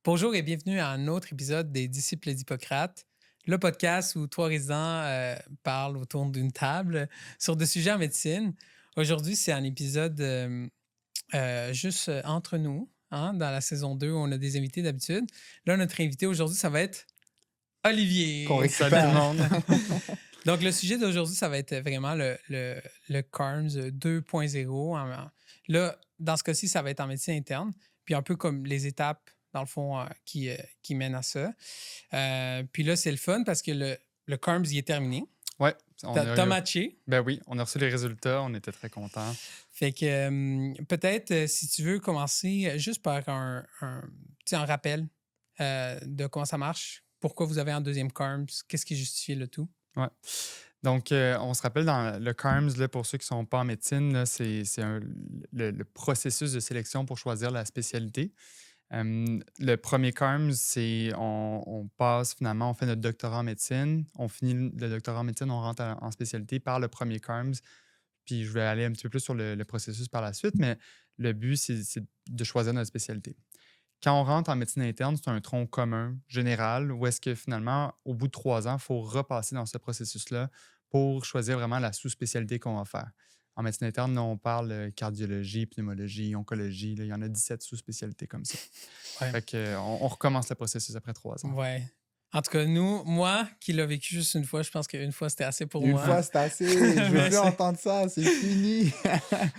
Bonjour et bienvenue à un autre épisode des Disciples d'Hippocrate, le podcast où trois résidents parlent autour d'une table sur des sujets en médecine. Aujourd'hui, c'est un épisode juste entre nous, hein, dans la saison 2 où on a des invités d'habitude. Là, notre invité aujourd'hui, ça va être Qu'on Olivier. Salut tout le récupère. monde. Donc, le sujet d'aujourd'hui, ça va être vraiment le CARMS 2.0. Là, dans ce cas-ci, ça va être en médecine interne, puis un peu comme les étapes, dans le fond, qui mènent à ça. Puis là, c'est le fun parce que le CARMS, il est terminé. Ouais, T'as matché. ben oui, on a reçu les résultats, on était très contents. Fait que peut-être, si tu veux commencer juste par un rappel de comment ça marche, pourquoi vous avez un deuxième CARMS, qu'est-ce qui justifie le tout? Ouais. Donc, on se rappelle dans le CARMS, là, pour ceux qui ne sont pas en médecine, là, le processus de sélection pour choisir la spécialité. Le premier CARMS, c'est on passe finalement, on fait notre doctorat en médecine, on finit le doctorat en médecine, on rentre en spécialité par le premier CARMS. Puis je vais aller un petit peu plus sur le processus par la suite, mais le but, c'est de choisir notre spécialité. Quand on rentre en médecine interne, c'est un tronc commun, général, où est-ce que finalement, au bout de 3 ans, il faut repasser dans ce processus-là pour choisir vraiment la sous-spécialité qu'on va faire. En médecine interne, là, on parle cardiologie, pneumologie, oncologie. Là, il y en a 17 sous-spécialités comme ça. Ouais. Fait que, on recommence le processus après 3 ans. Ouais. En tout cas, moi qui l'ai vécu juste une fois, je pense qu'une fois, c'était assez pour Une moi. fois, c'est assez. Je veux Mais plus entendre ça. C'est fini.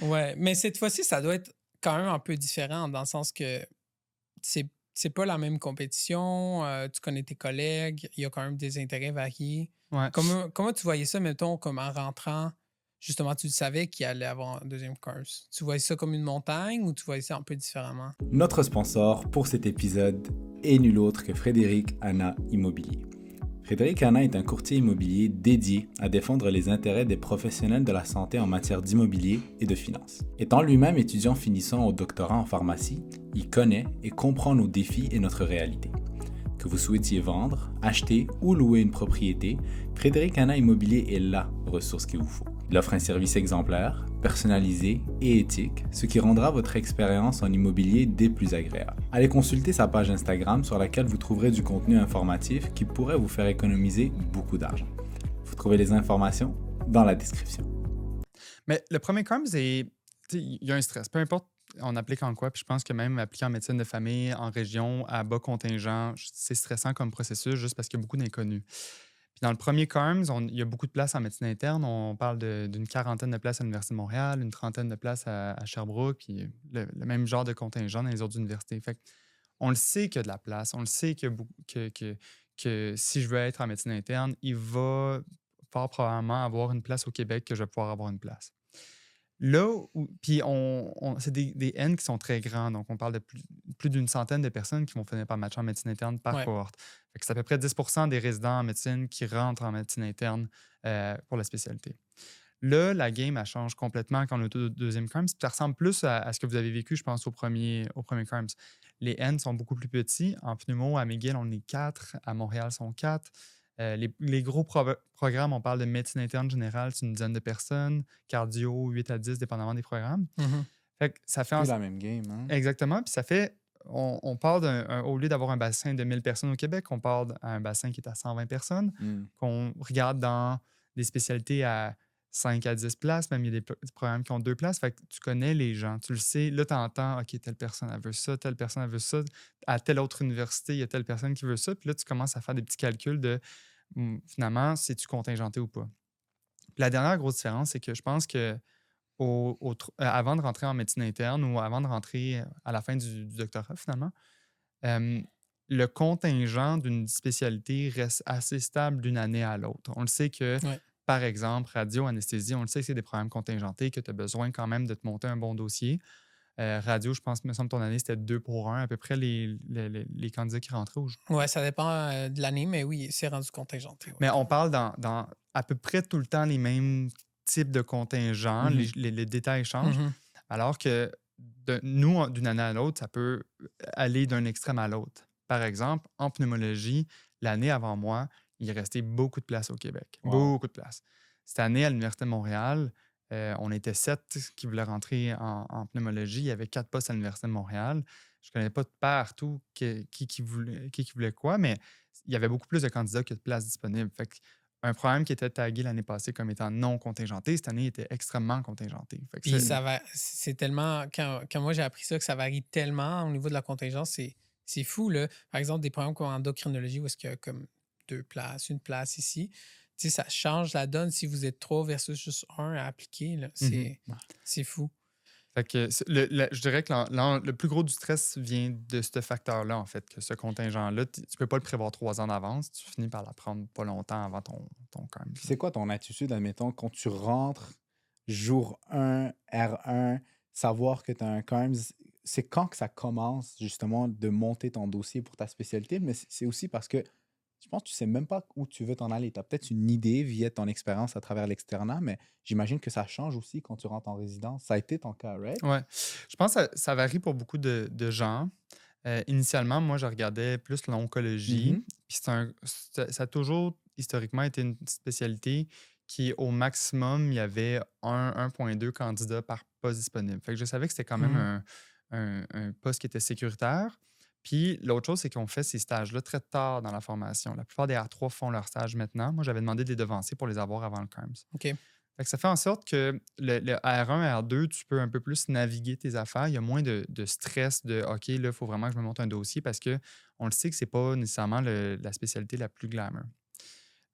Ouais, mais cette fois-ci, ça doit être quand même un peu différent dans le sens que c'est pas la même compétition, tu connais tes collègues, il y a quand même des intérêts variés. Ouais. Comment tu voyais ça, mettons, comme en rentrant, justement, tu le savais qu'il allait avoir un deuxième course? Tu voyais ça comme une montagne ou tu voyais ça un peu différemment? Notre sponsor pour cet épisode est nul autre que Frédéric Hanna Immobilier. Frédéric Hanna est un courtier immobilier dédié à défendre les intérêts des professionnels de la santé en matière d'immobilier et de finance. Étant lui-même étudiant finissant au doctorat en pharmacie, il connaît et comprend nos défis et notre réalité. Que vous souhaitiez vendre, acheter ou louer une propriété, Frédéric Hanna Immobilier est la ressource qu'il vous faut. Il offre un service exemplaire, personnalisé et éthique, ce qui rendra votre expérience en immobilier des plus agréables. Allez consulter sa page Instagram sur laquelle vous trouverez du contenu informatif qui pourrait vous faire économiser beaucoup d'argent. Vous trouvez les informations dans la description. Mais le premier CARMS, il y a un stress. Peu importe on applique en quoi, puis je pense que même appliquer en médecine de famille, en région, à bas contingent, c'est stressant comme processus juste parce qu'il y a beaucoup d'inconnus. Puis dans le premier CARMS, il y a beaucoup de places en médecine interne. On parle d'une quarantaine de places à l'Université de Montréal, une trentaine de places à Sherbrooke, puis le même genre de contingent dans les autres universités. Fait on le sait qu'il y a de la place. On le sait que si je veux être en médecine interne, il va fort probablement avoir une place au Québec que je vais pouvoir avoir une place. Là, puis c'est des N qui sont très grands. Donc, on parle de plus d'une centaine de personnes qui vont finir par matcher en médecine interne par Ouais. cohorte. Fait que c'est à peu près 10% des résidents en médecine qui rentrent en médecine interne pour la spécialité. Là, la game, elle change complètement quand on est au deuxième CARMS. Ça ressemble plus à ce que vous avez vécu, je pense, au premier CARMS. Les N sont beaucoup plus petits. En pneumo, à McGill, on est 4. À Montréal, sont 4. Les gros programmes, on parle de médecine interne générale, c'est une dizaine de personnes. Cardio, 8 à 10, dépendamment des programmes. Mhm. Fait que ça fait Plus la même game, hein? Exactement. Puis ça fait. On parle au lieu d'avoir un bassin de 1000 personnes au Québec, on parle d'un bassin qui est à 120 personnes, qu'on regarde dans des spécialités à 5 à 10 places, même il y a des programmes qui ont 2 places. Fait que tu connais les gens, tu le sais. Là, tu entends, OK, telle personne, elle veut ça, telle personne, elle veut ça. À telle autre université, il y a telle personne qui veut ça. Puis là, tu commences à faire des petits calculs de finalement, c'est-tu contingenté ou pas. Puis la dernière grosse différence, c'est que je pense que avant de rentrer en médecine interne ou avant de rentrer à la fin du doctorat, finalement, le contingent d'une spécialité reste assez stable d'une année à l'autre. On le sait que, Ouais. par exemple, radio, anesthésie, on le sait que c'est des programmes contingentés, que tu as besoin quand même de te monter un bon dossier. Radio, je pense, me semble, ton année, c'était 2 pour 1, à peu près les candidats qui rentraient. Ouais, ça dépend de l'année, mais oui, c'est rendu contingenté. Ouais. Mais on parle dans à peu près tout le temps les mêmes types de contingents, Mhm. les détails changent, Mhm. alors que nous, d'une année à l'autre, ça peut aller d'un extrême à l'autre. Par exemple, en pneumologie, l'année avant moi, il restait beaucoup de places au Québec. Wow. Beaucoup de places. Cette année, à l'Université de Montréal, on était 7 qui voulaient rentrer en pneumologie. Il y avait 4 postes à l'Université de Montréal. Je connais pas de partout qui voulait quoi, mais il y avait beaucoup plus de candidats que de places disponibles. Fait que un programme qui était tagué l'année passée comme étant non contingenté, cette année, était extrêmement contingenté. Fait que Puis ça va, c'est tellement, quand moi j'ai appris ça, que ça varie tellement au niveau de la contingence, c'est fou, là. Par exemple, des programmes comme endocrinologie, où est-ce qu'il y a comme 2 places, une place ici, tu sais, ça change la donne si vous êtes 3 versus juste un à appliquer, là. Mhm. C'est fou. Fait que je dirais que le plus gros du stress vient de ce facteur-là, en fait, que ce contingent-là, tu peux pas le prévoir 3 ans d'avance, tu finis par l'apprendre pas longtemps avant ton camp. Puis c'est quoi ton attitude, admettons, quand tu rentres jour 1, R1, savoir que tu as un CARMS, c'est quand que ça commence justement de monter ton dossier pour ta spécialité, mais c'est aussi parce que je pense que tu sais même pas où tu veux t'en aller. Tu as peut-être une idée via ton expérience à travers l'externat, mais j'imagine que ça change aussi quand tu rentres en résidence. Ça a été ton cas, right? Ouais. Je pense que ça varie pour beaucoup de gens. Initialement, moi, je regardais plus l'oncologie. Mhm. Puis ça a toujours historiquement été une spécialité qui, au maximum, il y avait 1,2 candidats par poste disponible. Fait que je savais que c'était quand même Mhm. un poste qui était sécuritaire. Puis l'autre chose, c'est qu'on fait ces stages-là très tard dans la formation. La plupart des R3 font leur stage maintenant. Moi, j'avais demandé de les devancer pour les avoir avant le CARMS. OK. Fait que ça fait en sorte que le R1, R2, tu peux un peu plus naviguer tes affaires. Il y a moins de stress de OK, là, il faut vraiment que je me monte un dossier parce qu'on le sait que c'est pas nécessairement la spécialité la plus glamour.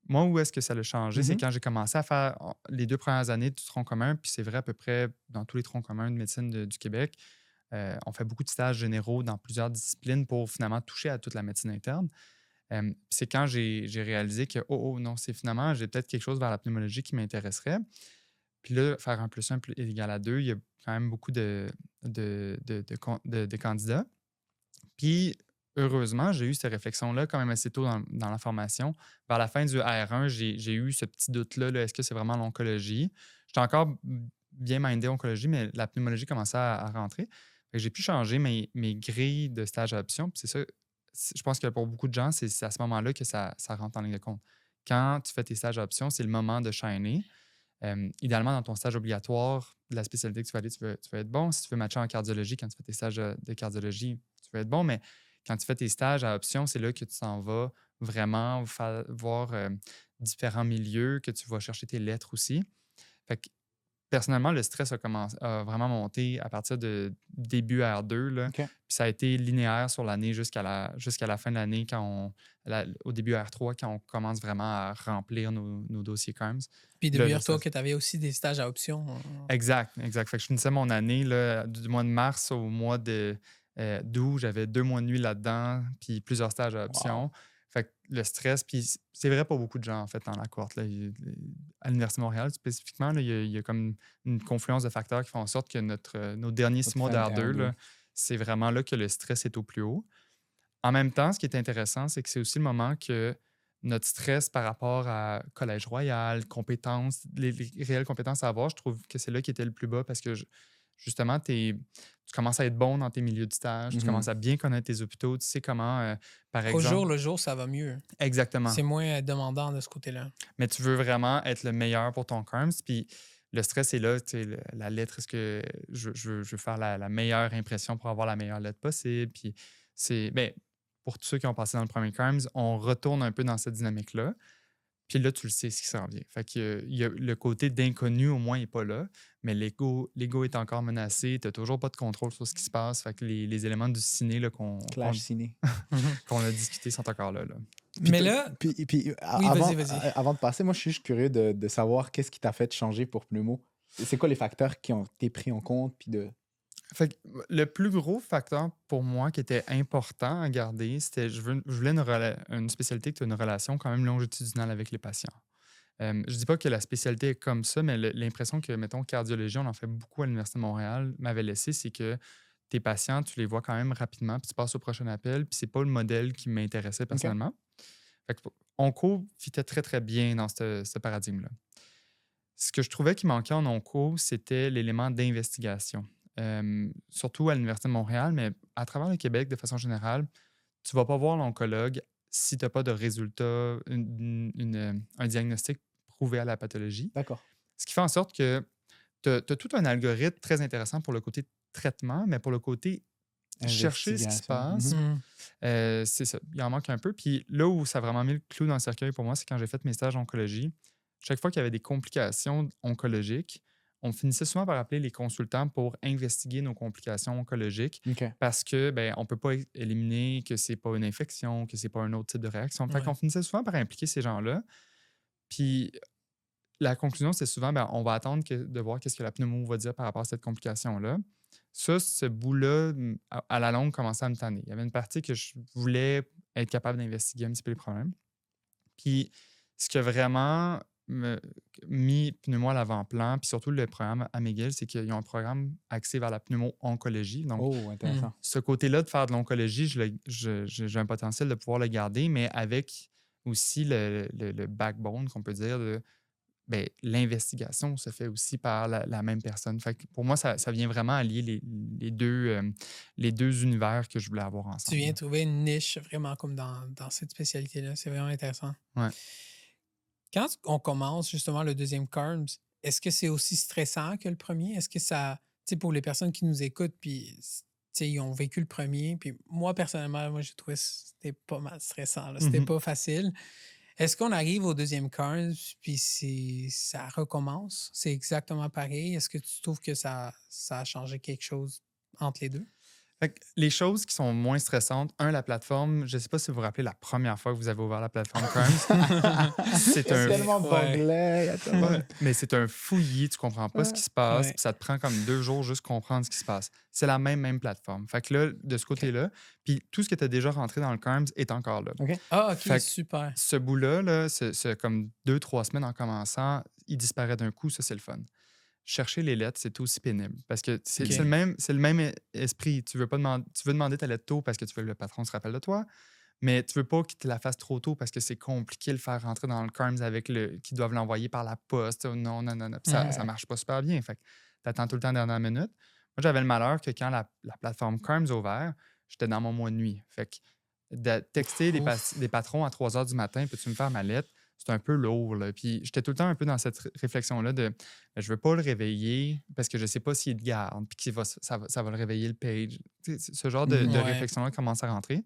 Moi, où est-ce que ça a changé? C'est Mhm. quand j'ai commencé à faire les 2 premières années du tronc commun, puis c'est vrai à peu près dans tous les troncs communs de médecine du Québec. On fait beaucoup de stages généraux dans plusieurs disciplines pour finalement toucher à toute la médecine interne. Puis c'est quand j'ai réalisé que, oh, non, c'est finalement, j'ai peut-être quelque chose vers la pneumologie qui m'intéresserait. Puis là, faire 1 + 1 égale à 2, il y a quand même beaucoup de candidats. Puis, heureusement, j'ai eu cette réflexion-là quand même assez tôt dans la formation. Vers la fin du R1, j'ai eu ce petit doute-là, là, est-ce que c'est vraiment l'oncologie? J'étais encore bien mindé oncologie, mais la pneumologie commençait à rentrer. Fait que j'ai pu changer mes grilles de stage à option. Puis c'est ça, je pense que pour beaucoup de gens, c'est à ce moment-là que ça rentre en ligne de compte. Quand tu fais tes stages à option, c'est le moment de shiner. Idéalement, dans ton stage obligatoire, la spécialité que tu vas aller, tu vas être bon. Si tu veux matcher en cardiologie, quand tu fais tes stages de cardiologie, tu vas être bon. Mais quand tu fais tes stages à option, c'est là que tu s'en vas vraiment voir différents milieux, que tu vas chercher tes lettres aussi. Fait que personnellement, le stress a vraiment monté à partir de début R2, là. OK. Puis ça a été linéaire sur l'année jusqu'à la fin de l'année, au début R3, quand on commence vraiment à remplir nos dossiers CARMS. Puis Là, depuis là, toi que tu avais aussi des stages à option. exact, exact. Fait que je finissais mon année là, du mois de mars au mois d'août. J'avais 2 mois de nuit là-dedans, puis plusieurs stages à Wow. option. Fait que le stress, puis c'est vrai pour beaucoup de gens, en fait, dans la cohorte. Là. À l'Université de Montréal, spécifiquement, là, il y a comme une confluence de facteurs qui font en sorte que nos derniers 6 mois Notre fin de d'R2, R2. là, c'est vraiment là que le stress est au plus haut. En même temps, ce qui est intéressant, c'est que c'est aussi le moment que notre stress par rapport à Collège Royal, compétences, les réelles compétences à avoir, je trouve que c'est là qui était le plus bas parce que justement, tu commences à être bon dans tes milieux de stage, tu Mhm. commences à bien connaître tes hôpitaux, tu sais comment, par Au jour exemple. le jour, ça va mieux. Exactement. C'est moins demandant de ce côté-là. Mais tu veux vraiment être le meilleur pour ton CARMS. Puis le stress est là, tu sais, la lettre, est-ce que je veux faire la meilleure impression pour avoir la meilleure lettre possible? Puis ben, pour tous ceux qui ont passé dans le premier CARMS, on retourne un peu dans cette dynamique-là. Puis là, tu le sais ce qui s'en vient. Fait que, il y a le côté d'inconnu, au moins, n'est pas là. Mais l'ego est encore menacé. Tu n'as toujours pas de contrôle sur ce qui se passe. Fait que les éléments du ciné là, Clash ciné. qu'on a discuté sont encore là. Puis, Mais là, puis oui, avant, vas-y. avant de passer, moi, je suis juste curieux de savoir qu'est-ce qui t'a fait changer pour Pneumo. C'est quoi les facteurs qui ont été pris en compte? Puis de... Fait que le plus gros facteur pour moi qui était important à garder, c'était je voulais une spécialité qui a une relation quand même longitudinale avec les patients. Je dis pas que la spécialité est comme ça, mais l'impression que, mettons, cardiologie, on en fait beaucoup à l'Université de Montréal, m'avait laissé, c'est que tes patients, tu les vois quand même rapidement, puis tu passes au prochain appel, puis c'est pas le modèle qui m'intéressait OK. personnellement. Fait que Onco fitait très, très bien dans ce paradigme-là. Ce que je trouvais qui manquait en onco, c'était l'élément d'investigation. Surtout à l'Université de Montréal, mais à travers le Québec, de façon générale, tu ne vas pas voir l'oncologue si tu n'as pas de résultat, un diagnostic prouvé à la pathologie. D'accord. Ce qui fait en sorte que tu as tout un algorithme très intéressant pour le côté traitement, mais pour le côté chercher ce qui se Investigation. passe. Mhm. C'est ça, il en manque un peu. Puis là où ça a vraiment mis le clou dans le cercueil pour moi, c'est quand j'ai fait mes stages d'oncologie. Chaque fois qu'il y avait des complications oncologiques, on finissait souvent par appeler les consultants pour investiguer nos complications oncologiques OK. parce que ben, on ne peut pas éliminer que c'est pas une infection, que c'est pas un autre type de réaction. Fait Ouais. qu'on finissait souvent par impliquer ces gens-là. Puis la conclusion, c'est souvent, ben, on va attendre de voir qu'est-ce que la pneumo va dire par rapport à cette complication-là. Ça, ce bout-là, à la longue, commençait à me tanner. Il y avait une partie que je voulais être capable d'investiguer un petit peu les problèmes. Puis, ce qui a vraiment mis pneumo à l'avant-plan, puis surtout le programme à McGill, c'est qu'ils ont un programme axé vers la pneumo-oncologie. Donc, Oh, intéressant. ce côté-là de faire de l'oncologie, j'ai un potentiel de pouvoir le garder, mais avec aussi le backbone, qu'on peut dire, de ben, l'investigation se fait aussi par la même personne. Fait que pour moi, ça vient vraiment allier les deux univers que je voulais avoir Tu ensemble. viens trouver une niche vraiment comme dans cette spécialité-là. C'est vraiment intéressant. Ouais. Quand on commence justement le deuxième CARMS, est-ce que c'est aussi stressant que le premier? Est-ce que ça, tu sais, pour les personnes qui nous écoutent, puis tu sais, ils ont vécu le premier, puis moi, personnellement, moi, j'ai trouvé que c'était pas mal stressant. Là. C'était Mhm. pas facile. Est-ce qu'on arrive au deuxième CARMS, puis ça recommence? C'est exactement pareil? Est-ce que tu trouves que ça a changé quelque chose entre les deux? Fait que les choses qui sont moins stressantes, la plateforme, je ne sais pas si vous vous rappelez la première fois que vous avez ouvert la plateforme CARMS. Il y a tellement Ouais. d'anglais. il y a tellement de- Ouais, mais c'est un fouillis, tu comprends pas ce qui se passe, Ouais. puis ça te prend comme 2 jours juste comprendre ce qui se passe. C'est la même plateforme. Fait que là, de ce côté-là, puis tout ce que tu as déjà rentré dans le CARMS est encore là. OK. Ah, OK, Fait que super. ce bout-là, là, comme 2-3 semaines en commençant, il disparaît d'un coup, ça c'est le fun. Chercher les lettres, c'est aussi pénible parce que c'est OK. c'est le même esprit. Tu veux demander ta lettre tôt parce que tu veux que le patron se rappelle de toi, mais tu veux pas qu'il te la fasse trop tôt parce que c'est compliqué de le faire rentrer dans le CARMS avec qu'ils doivent l'envoyer par la poste. Non. Puis ça marche pas super bien. Fait que tu attends tout le temps dernière minute. Moi, j'avais le malheur que quand la plateforme CARMS a ouvert, j'étais dans mon mois de nuit. Fait que de texter des patrons à 3 heures du matin, peux-tu me faire ma lettre? C'est un peu lourd. Là. Puis j'étais tout le temps un peu dans cette réflexion-là de je veux pas le réveiller parce que je sais pas s'il te garde, puis ça va le réveiller le page. Tu sais, ce genre de Ouais. réflexion-là commence à rentrer.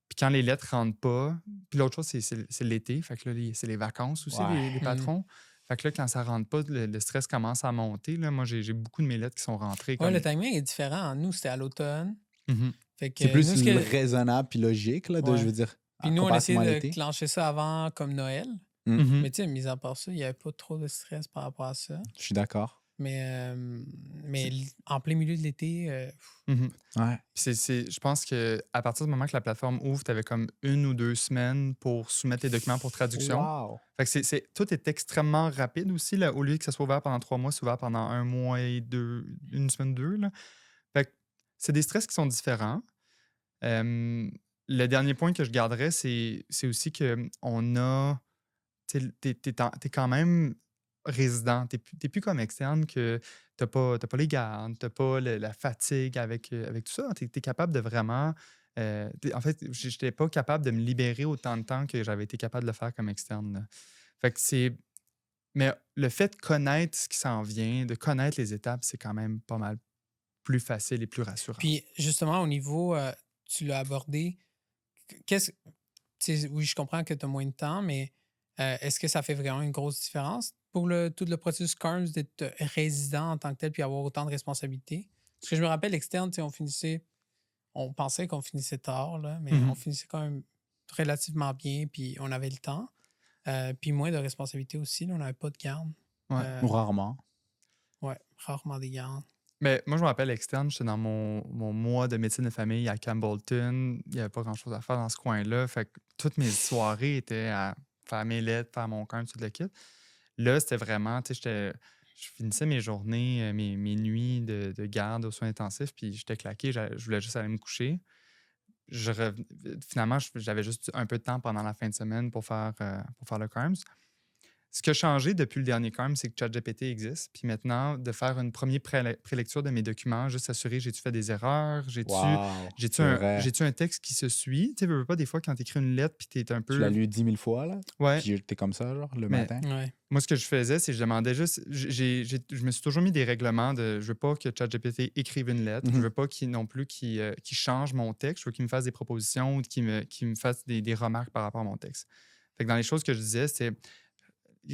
Puis quand les lettres rentrent pas, puis l'autre chose, c'est l'été. Fait que là, c'est les vacances aussi, Ouais. les patrons. Fait que là, quand ça rentre pas, le stress commence à monter. Là. Moi, j'ai beaucoup de mes lettres qui sont rentrées. Ouais, Comme... le timing est différent. Nous, c'était à l'automne. Mhm. Fait que C'est plus nous, ce que- raisonnable puis logique, là, de, Ouais. je veux dire, Puis nous, on comparativement essayait à de l'été. clencher ça avant comme Noël. Mhm. Mais tu sais, mis à part ça, il n'y avait pas trop de stress par rapport à ça. Je suis d'accord. Mais en plein milieu de l'été, Mhm. Ouais. Puis je pense qu'à partir du moment que la plateforme ouvre, tu avais comme 1 ou 2 semaines pour soumettre les documents pour traduction. Wow. Fait que tout est extrêmement rapide aussi. Là, au lieu que ça soit ouvert pendant 3 mois, c'est ouvert pendant 1 mois et 1 semaine 2. Là. Fait que c'est des stress qui sont différents. Le dernier point que je garderais, c'est aussi qu'on a. T'es quand même résident. T'es plus comme externe que t'as pas les gardes, t'as pas la fatigue avec tout ça. T'es capable de vraiment. En fait, j'étais pas capable de me libérer autant de temps que j'avais été capable de le faire comme externe. Là. Fait que c'est. Mais le fait de connaître ce qui s'en vient, de connaître les étapes, c'est quand même pas mal plus facile et plus rassurant. puis justement, au niveau, tu l'as abordé, tu sais, oui, je comprends que tu as moins de temps, mais est-ce que ça fait vraiment une grosse différence pour tout le processus CARMS d'être résident en tant que tel puis avoir autant de responsabilités? Parce que je me rappelle, externe, tu sais, on pensait qu'on finissait tard, là, mais Mhm. on finissait quand même relativement bien, puis on avait le temps. Puis moins de responsabilités aussi, là, on n'avait pas de garde. Ouais. Ou rarement. Ouais, rarement des gardes. Mais moi, je me rappelle externe, j'étais dans mon mois de médecine de famille à Campbellton. Il n'y avait pas grand-chose à faire dans ce coin-là. Fait que toutes mes soirées étaient à faire mes lettres, faire mon camp, tout le kit. Là, c'était vraiment, tu sais, je finissais mes journées, mes nuits de garde aux soins intensifs, puis j'étais claqué, je voulais juste aller me coucher. Finalement, j'avais juste un peu de temps pendant la fin de semaine pour faire le CARMS. Ce qui a changé depuis le dernier CARM, c'est que ChatGPT existe. Puis maintenant, de faire une première prélecture de mes documents, juste s'assurer, j'ai-tu fait des erreurs? Wow, J'ai-tu c'est vrai. un texte qui se suit? Tu sais, veux pas, des fois, quand tu écris une lettre, puis tu es un Tu l'as peu. lu 10 000 fois, là? Ouais. Puis t'es comme ça, genre, le Mais matin? Ouais. moi, ce que je faisais, c'est que je demandais juste. Je me suis toujours mis des règlements de. Je veux pas que ChatGPT écrive une lettre. Je Mhm. veux pas non plus qu'il change mon texte. Je veux qu'il me fasse des propositions ou qu'il me fasse des remarques par rapport à mon texte. Fait que dans les choses que je disais, c'est.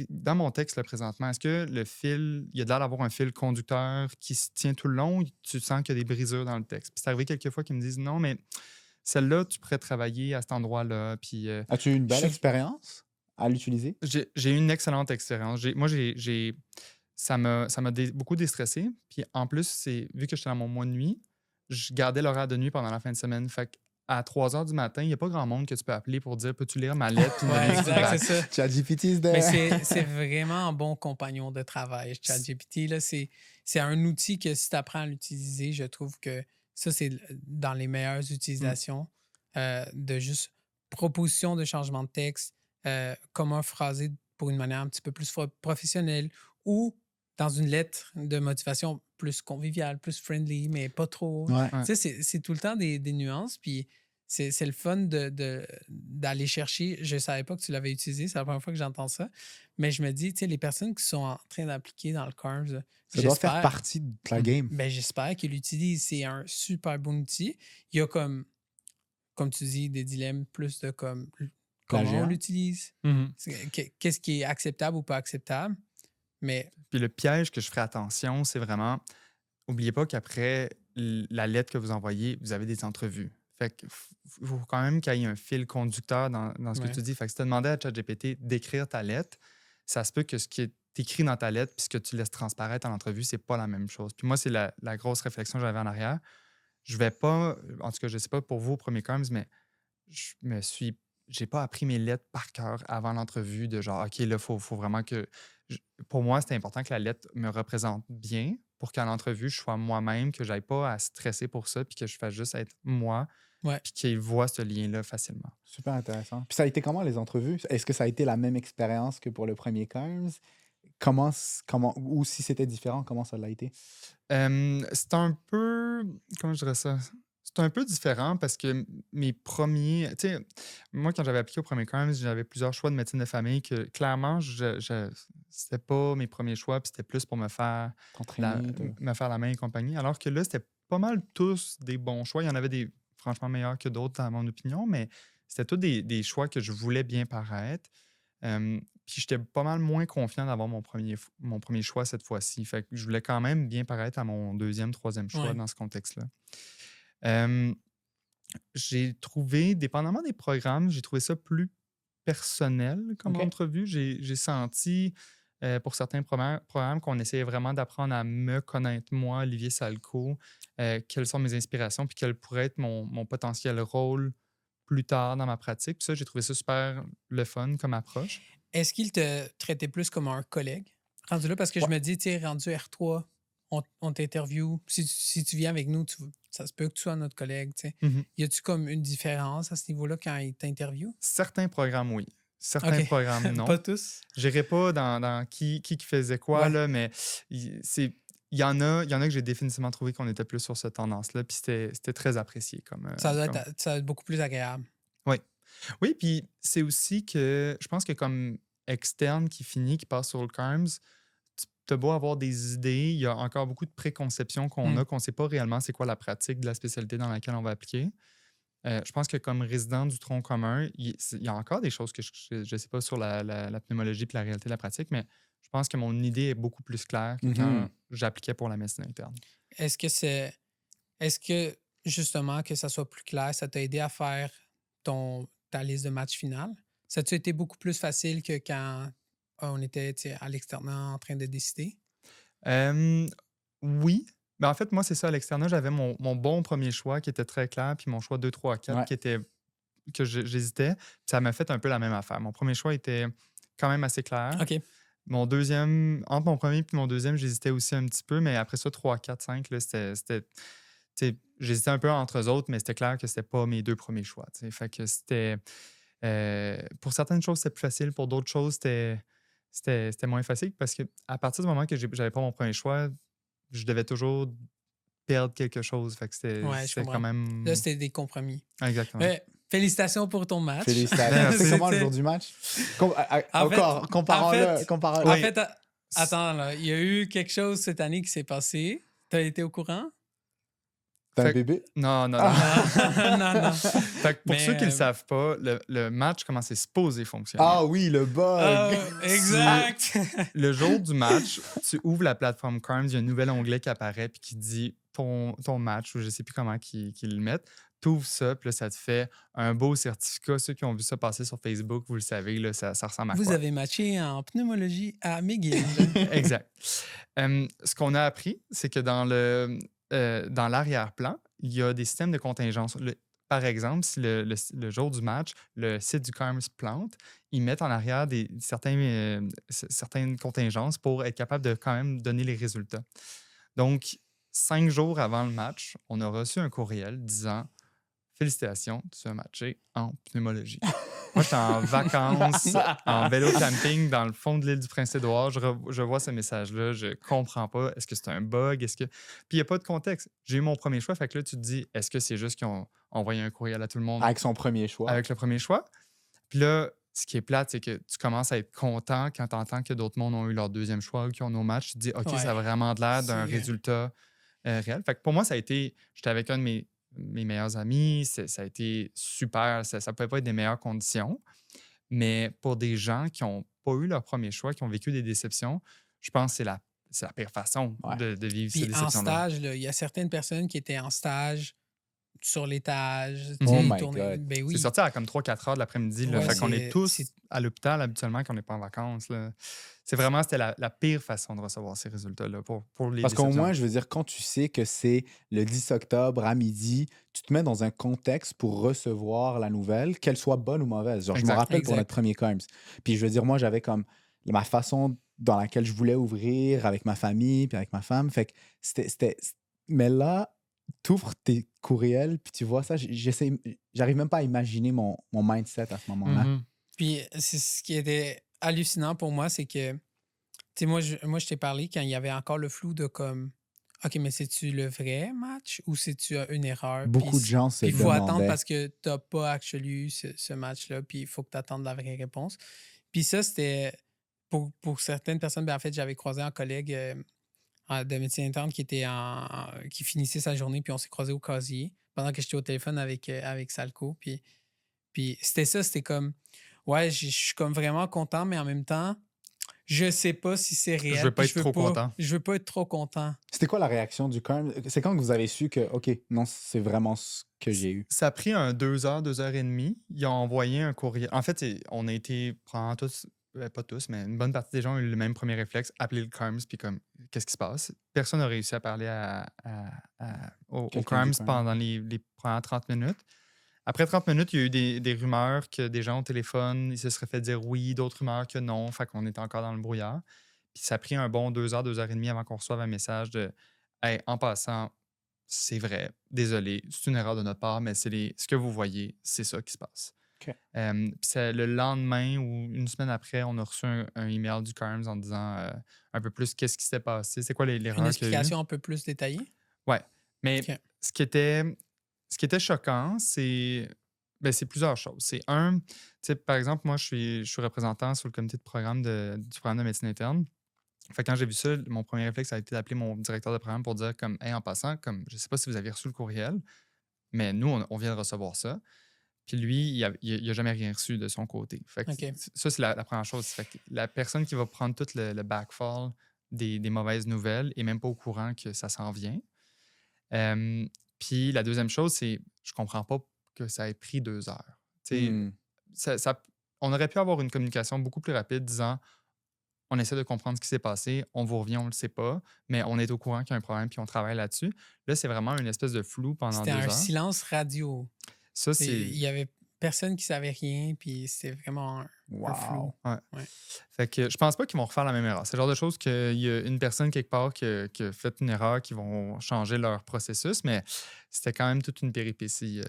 Dans mon texte, là, présentement, est-ce que le fil, il y a de l'air d'avoir un fil conducteur qui se tient tout le long ou tu sens qu'il y a des brisures dans le texte? Puis c'est arrivé quelques fois qu'ils me disent non, mais celle-là, tu pourrais travailler à cet endroit-là. Puis As-tu eu une belle je- expérience à l'utiliser? j'ai eu une excellente expérience. Ça m'a beaucoup déstressé. Puis en plus, vu que j'étais dans mon mois de nuit, je gardais l'horaire de nuit pendant la fin de semaine. Fait qu'à 3 heures du matin, il n'y a pas grand monde que tu peux appeler pour dire peux-tu lire ma lettre puis me donner Ouais, du exact, feedback. c'est ça. ChatGPT is Mais there. c'est vraiment un bon compagnon de travail, ChatGPT. Là, c'est un outil que si tu apprends à l'utiliser, je trouve que ça, c'est dans les meilleures utilisations de juste proposition de changement de texte, comment phraser pour une manière un petit peu plus professionnelle ou dans une lettre de motivation plus conviviale, plus friendly, mais pas trop. Ouais. Ouais. Tu sais, c'est tout le temps des nuances. Puis c'est le fun d'aller chercher. Je ne savais pas que tu l'avais utilisé, c'est la première fois que j'entends ça. Mais je me dis, tu sais, les personnes qui sont en train d'appliquer dans le CARMS, Ça doit faire partie de la game. ben, j'espère qu'ils l'utilisent. C'est un super bon outil. Il y a comme tu dis, des dilemmes plus de comment Plagiat. on l'utilise, Mhm. qu'est-ce qui est acceptable ou pas acceptable. Mais Puis le piège que je ferai attention, c'est vraiment, oubliez pas qu'après la lettre que vous envoyez, vous avez des entrevues. Fait qu'il faut quand même qu'il y ait un fil conducteur dans ce que Ouais. tu dis. Fait que si tu as demandé à ChatGPT d'écrire ta lettre, ça se peut que ce qui est écrit dans ta lettre puis ce que tu laisses transparaître en entrevue, c'est pas la même chose. Puis moi, c'est la grosse réflexion que j'avais en arrière. Je vais pas, en tout cas, je sais pas pour vous au premier CARMS, mais j'ai pas appris mes lettres par cœur avant l'entrevue de genre, OK, là, faut vraiment que. Pour moi, c'était important que la lettre me représente bien pour qu'à l'entrevue, je sois moi-même, que j'aille pas à stresser pour ça, puis que je fasse juste être moi, Ouais. puis qu'ils voient ce lien-là facilement. Super intéressant. Puis ça a été comment les entrevues? Est-ce que ça a été la même expérience que pour le premier CARMS? Ou si c'était différent, comment ça l'a été? C'est un peu. Comment je dirais ça? C'est un peu différent parce que mes premiers. Tu sais, moi, quand j'avais appliqué au premier CARMS, j'avais plusieurs choix de médecine de famille que clairement, c'était pas mes premiers choix, puis c'était plus pour me faire T'entraîner? la main et compagnie. Alors que là, c'était pas mal tous des bons choix. Il y en avait des franchement meilleurs que d'autres, dans mon opinion, mais c'était tous des choix que je voulais bien paraître. Puis j'étais pas mal moins confiant d'avoir mon premier choix cette fois-ci. Fait que je voulais quand même bien paraître à mon deuxième, troisième choix Ouais. dans ce contexte-là. J'ai trouvé, dépendamment des programmes, j'ai trouvé ça plus personnel comme OK. entrevue. J'ai senti, pour certains programmes, qu'on essayait vraiment d'apprendre à me connaître, moi, Olivier Salco, quelles sont mes inspirations, puis quel pourrait être mon potentiel rôle plus tard dans ma pratique. Puis ça, j'ai trouvé ça super le fun comme approche. est-ce qu'il te traitait plus comme un collègue? Rendu là, parce que je Ouais. me dis, tu sais, rendu R3, on t'interviewe. Si tu viens avec nous, ça se peut que tu sois notre collègue, tu sais. Mhm. Y a-tu comme une différence à ce niveau-là quand il t'interviewe? Certains programmes, oui. Certains OK. programmes, non. Pas tous? Je n'irai pas dans qui faisait quoi, Ouais. là, mais il y en a que j'ai définitivement trouvé qu'on était plus sur cette tendance-là, puis c'était très apprécié. Ça doit être beaucoup plus agréable. Oui, puis c'est aussi que je pense que comme externe qui passe sur le CARMS, tu as beau avoir des idées, il y a encore beaucoup de préconceptions qu'on a, qu'on ne sait pas réellement c'est quoi la pratique de la spécialité dans laquelle on va appliquer. Je pense que comme résident du tronc commun, il y a encore des choses que je ne sais pas sur la pneumologie et la réalité de la pratique, mais je pense que mon idée est beaucoup plus claire que quand j'appliquais pour la médecine interne. Est-ce que justement, que ça soit plus clair, ça t'a aidé à faire ta liste de match finale? Ça a-tu été beaucoup plus facile que quand on était à l'externat en train de décider? Oui. Ben, en fait, moi, c'est ça. À l'externat, j'avais mon bon premier choix qui était très clair, puis mon choix 2, 3, 4 Ouais. que j'hésitais. Puis ça m'a fait un peu la même affaire. Mon premier choix était quand même assez clair. OK. Mon deuxième, entre mon premier et mon deuxième, j'hésitais aussi un petit peu, mais après ça, 3, 4, 5, là, c'était. J'hésitais un peu entre eux autres, mais c'était clair que c'était pas mes deux premiers choix. Fait que c'était. Pour certaines choses, c'était plus facile. Pour d'autres choses, c'était c'était moins facile parce qu'à partir du moment que j'avais pas mon premier choix, je devais toujours perdre quelque chose. Fait que Ouais, je c'était comprends. quand Là, même... c'était des compromis. Exactement. Mais félicitations pour ton match. Félicitations. Merci. C'est comment le C'était- jour du match? En fait- Encore, comparons-le. En Oui. fait, attends, là, il y a eu quelque chose cette année qui s'est passé. T'as été au courant? T'as un Fait- bébé? Non, non, non. Non. Fait que pour Mais, ceux qui ne le savent pas, le match, comment c'est supposé fonctionner. Ah oui, le bug! Ah, exact! Le jour du match, tu ouvres la plateforme Carms, il y a un nouvel onglet qui apparaît puis qui dit ton match, ou je ne sais plus comment qu'ils le mettent. Tu ouvres ça, puis là, ça te fait un beau certificat. Ceux qui ont vu ça passer sur Facebook, vous le savez, là, ça ressemble à Vous quoi? avez matché en pneumologie à McGill. Exact. Ce qu'on a appris, c'est que dans l'arrière-plan, il y a des systèmes de contingence. Par exemple, si le jour du match, le site du Carms plante, ils mettent en arrière certaines contingences pour être capable de quand même donner les résultats. Donc, 5 jours avant le match, on a reçu un courriel disant « Félicitations, tu as matché en pneumologie. » Moi, j'étais en vacances, en vélo camping dans le fond de l'île du Prince-Édouard. Je vois ce message-là, je comprends pas. Est-ce que c'est un bug? Puis il n'y a pas de contexte. J'ai eu mon premier choix, fait que là, tu te dis, est-ce que c'est juste qu'ils ont envoyé un courriel à tout le monde Avec son premier choix. avec le premier choix? Puis là, ce qui est plate, c'est que tu commences à être content quand tu entends que d'autres mondes ont eu leur deuxième choix ou qui ont nos matchs. Tu te dis, OK, Ouais. ça a vraiment de l'air d'un C'est- résultat réel. Fait que pour moi, ça a été... J'étais avec un de mes meilleurs amis. Ça a été super. Ça ne pouvait pas être des meilleures conditions. Mais pour des gens qui n'ont pas eu leur premier choix, qui ont vécu des déceptions, je pense que c'est la pire façon Ouais. de vivre ces Puis en déceptions-là. stage, là, il y a certaines personnes qui étaient en stage sur l'étage. tu Oh sais, ils my tournaient- God. Ben oui. C'est sorti à comme 3-4 heures de l'après-midi. Là. Ouais, Fait qu'on est c'est- tous c'est- à l'hôpital habituellement quand on n'est pas en vacances. Là. C'était la pire façon de recevoir ces résultats-là pour les Parce qu'au déceptions. moins, je veux dire, quand tu sais que c'est le 10 octobre à midi, tu te mets dans un contexte pour recevoir la nouvelle, qu'elle soit bonne ou mauvaise. Genre, je me Exact. rappelle pour Exact. notre premier Carms. Puis je veux dire, moi, j'avais comme ma façon dans laquelle je voulais ouvrir avec ma famille puis avec ma femme. Fait que c'était... Mais là, tu ouvres tes courriels puis tu vois ça, j'arrive même pas à imaginer mon mindset à ce moment-là. Mhm. Puis c'est ce qui était hallucinant pour moi, c'est que, tu sais, moi, je t'ai parlé quand il y avait encore le flou de comme, OK, mais c'est-tu le vrai match ou c'est-tu une erreur? Beaucoup de Puis gens se il faut attendre demandaient. parce que tu n'as pas actually eu ce match-là, puis il faut que tu attendes la vraie réponse. Puis ça, c'était pour certaines personnes, ben, en fait, j'avais croisé un collègue de médecine interne qui était qui finissait sa journée, puis on s'est croisé au casier pendant que j'étais au téléphone avec Salco. Puis c'était ça, c'était comme, ouais, je suis comme vraiment content, mais en même temps, je sais pas si c'est réel. Je veux pas puis être trop content. Je veux pas être trop content. C'était quoi la réaction du Carms? C'est quand que vous avez su que, OK, non, c'est vraiment ce que j'ai eu? Ça a pris 2 heures, 2 heures et demie. Ils ont envoyé un courriel. En fait, on a été probablement tous, pas tous, mais une bonne partie des gens ont eu le même premier réflexe, appeler le Carms, puis comme, qu'est-ce qui se passe? Personne n'a réussi à parler au Quelqu'un du Carms Carms. pendant les premières 30 minutes. Après 30 minutes, il y a eu des rumeurs que des gens au téléphone, ils se seraient fait dire oui, d'autres rumeurs que non. Fait qu'on était encore dans le brouillard. Puis ça a pris un bon 2 heures, 2 heures et demie avant qu'on reçoive un message de hey, en passant, c'est vrai, désolé, c'est une erreur de notre part, mais ce que vous voyez, c'est ça qui se passe. OK. Puis le lendemain ou une semaine après, on a reçu un email du Carms en disant un peu plus qu'est-ce qui s'est passé, c'est quoi Une l'erreur qu'il y a eu. explication un peu plus détaillée. Ouais, mais OK. ce qui était choquant, c'est plusieurs choses. C'est tu sais, par exemple, moi, je suis représentant sur le comité de programme du programme de médecine interne. Fait que quand j'ai vu ça, mon premier réflexe a été d'appeler mon directeur de programme pour dire comme hey, en passant, comme je sais pas si vous avez reçu le courriel, mais nous, on vient de recevoir ça. Puis lui, il a jamais rien reçu de son côté. Fait que OK. ça, c'est la première chose. Fait que la personne qui va prendre tout le backfall des mauvaises nouvelles est même pas au courant que ça s'en vient. Puis la deuxième chose, c'est je comprends pas que ça ait pris 2 heures. Tu sais, on aurait pu avoir une communication beaucoup plus rapide disant on essaie de comprendre ce qui s'est passé, on vous revient, on le sait pas, mais on est au courant qu'il y a un problème puis on travaille là-dessus. Là, c'est vraiment une espèce de flou pendant 2 C'était un heures. silence radio. Ça, Il y avait personne qui savait rien, puis c'était vraiment un flou. Wow. Ouais. Fait que je pense pas qu'ils vont refaire la même erreur. C'est le genre de choses qu'il y a une personne quelque part qui a fait une erreur, qui vont changer leur processus, mais c'était quand même toute une péripétie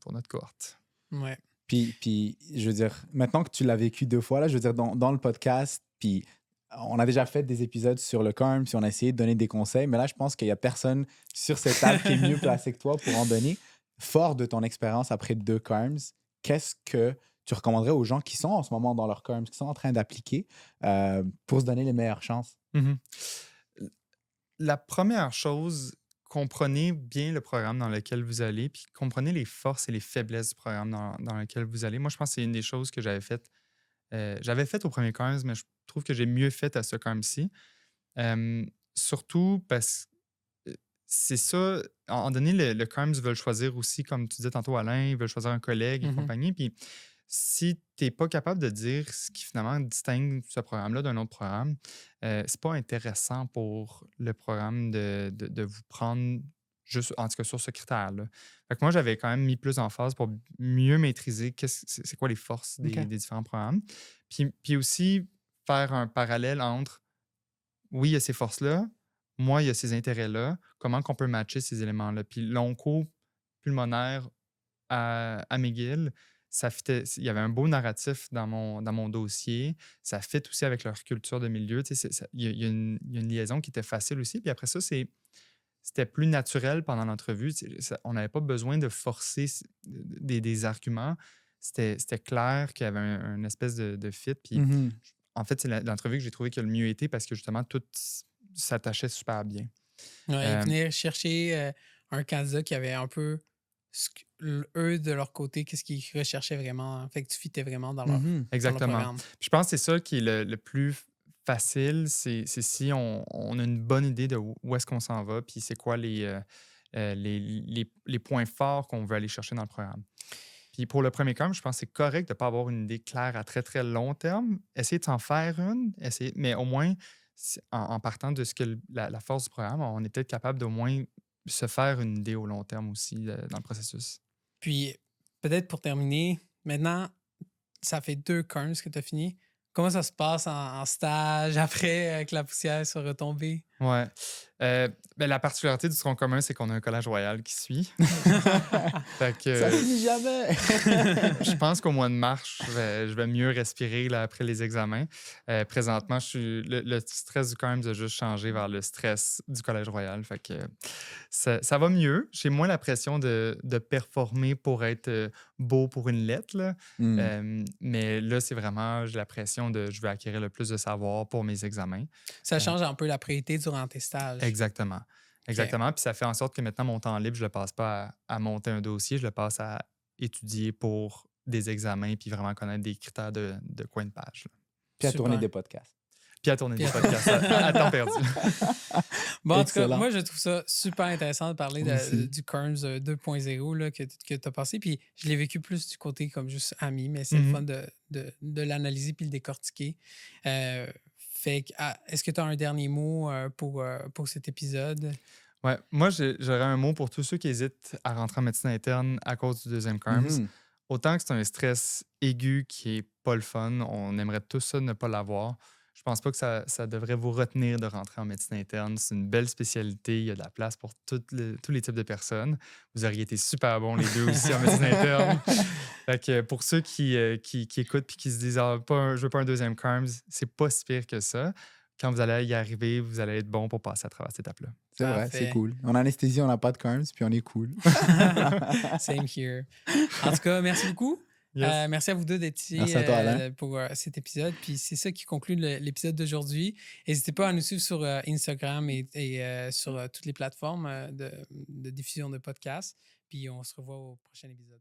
pour notre cohorte. Ouais. Puis, je veux dire, maintenant que tu l'as vécu 2 fois, là, je veux dire, dans le podcast, Puis on a déjà fait des épisodes sur le CARMS, puis on a essayé de donner des conseils, mais là, je pense qu'il n'y a personne sur cette table qui est mieux placé que toi pour en donner. Fort de ton expérience après 2 CARMS, qu'est-ce que tu recommanderais aux gens qui sont en ce moment dans leur CARMS, qui sont en train d'appliquer pour se donner les meilleures chances? Mhm. La première chose, comprenez bien le programme dans lequel vous allez, puis comprenez les forces et les faiblesses du programme dans lequel vous allez. Moi, je pense que c'est une des choses que j'avais faites au premier CARMS, mais je trouve que j'ai mieux fait à ce CARMS-ci. Euh, Surtout parce que c'est ça, à un moment donné, le CARMS veulent choisir aussi, comme tu disais tantôt, Alain, ils veulent choisir un collègue et Mhm. compagnie. Puis si tu n'es pas capable de dire ce qui finalement distingue ce programme-là d'un autre programme, c'est pas intéressant pour le programme de vous prendre juste, en tout cas, sur ce critère-là. Fait que moi, j'avais quand même mis plus d'emphase pour mieux maîtriser c'est quoi les forces OK. des différents programmes. Puis aussi faire un parallèle entre, oui, il y a ces forces-là, moi, il y a ces intérêts-là, comment qu'on peut matcher ces éléments-là. Puis l'onco pulmonaire à McGill, il y avait un beau narratif dans mon dossier. Ça fit aussi avec leur culture de milieu. Tu sais, il y a une liaison qui était facile aussi. Puis après ça, c'était plus naturel pendant l'entrevue. Tu sais, on n'avait pas besoin de forcer des arguments. C'était clair qu'il y avait une espèce de fit. Puis Mhm. en fait, c'est l'entrevue que j'ai trouvé qui a le mieux été parce que justement, tout s'attachait super bien. Ouais, ils Euh, venaient chercher un candidat qui avait un peu, eux, de leur côté, qu'est-ce qu'ils recherchaient vraiment. Fait que tu fitais vraiment Mhm. dans leur Exactement. programme. Puis je pense que c'est ça qui est le plus facile, c'est si on a une bonne idée de où est-ce qu'on s'en va, puis c'est quoi les points forts qu'on veut aller chercher dans le programme. Puis pour le premier camp, je pense que c'est correct de ne pas avoir une idée claire à très, très long terme. Essayer de s'en faire une, mais au moins, en partant de ce que la force du programme, on est peut-être capable d'au moins se faire une idée au long terme aussi dans le processus. Puis, peut-être pour terminer, maintenant, ça fait 2 Carms que tu as fini. Comment ça se passe en stage après que la poussière soit retombée? Ouais. Ben, la particularité du tronc commun, c'est qu'on a un collège royal qui suit. Fait Ça que finit jamais! je pense qu'au mois de mars, je vais mieux respirer là, après les examens. Présentement, le stress du CARMS a juste changé vers le stress du collège royal. Fait que ça va mieux. J'ai moins la pression de performer pour être beau pour une lettre, là. Hmm. Mais là, c'est vraiment, j'ai la pression de je veux acquérir le plus de savoir pour mes examens. Ça Euh, change un peu la priorité durant tes stages. Exactement. OK. Exactement. Puis ça fait en sorte que maintenant, mon temps libre, je le passe pas à monter un dossier, je le passe à étudier pour des examens puis vraiment connaître des critères de coin de page, là. Puis à tourner Super. des podcasts. Puis à tourner Puis des à- podcasts à temps perdu. Bon, en tout cas, Excellent. moi, je trouve ça super intéressant de parler Moi aussi. du Carms 2.0 là, que tu as passé. Puis je l'ai vécu plus du côté comme juste ami, mais c'est le Mhm. fun de l'analyser puis le décortiquer. Fait que, est-ce que tu as un dernier mot pour cet épisode? Ouais, moi, j'aurais un mot pour tous ceux qui hésitent à rentrer en médecine interne à cause du deuxième CARMS. Mhm. Autant que c'est un stress aigu qui est pas le fun, on aimerait tous ça ne pas l'avoir. Je pense pas que ça devrait vous retenir de rentrer en médecine interne. C'est une belle spécialité. Il y a de la place pour tous les types de personnes. Vous auriez été super bons les deux aussi en médecine interne. Fait que pour ceux qui écoutent et qui se disent ah, je veux pas un deuxième CARMS, c'est pas si pire que ça. Quand vous allez y arriver, vous allez être bon pour passer à travers cette étape-là. C'est vrai, c'est Parfait. cool. En anesthésie, on n'a pas de CARMS, puis on est cool. Same here. En tout cas, merci beaucoup. Yes. Merci à vous deux d'être ici Merci à toi, Alain. pour cet épisode. Puis c'est ça qui conclut l'épisode d'aujourd'hui. N'hésitez pas à nous suivre sur Instagram et sur toutes les plateformes de diffusion de podcasts. Puis on se revoit au prochain épisode.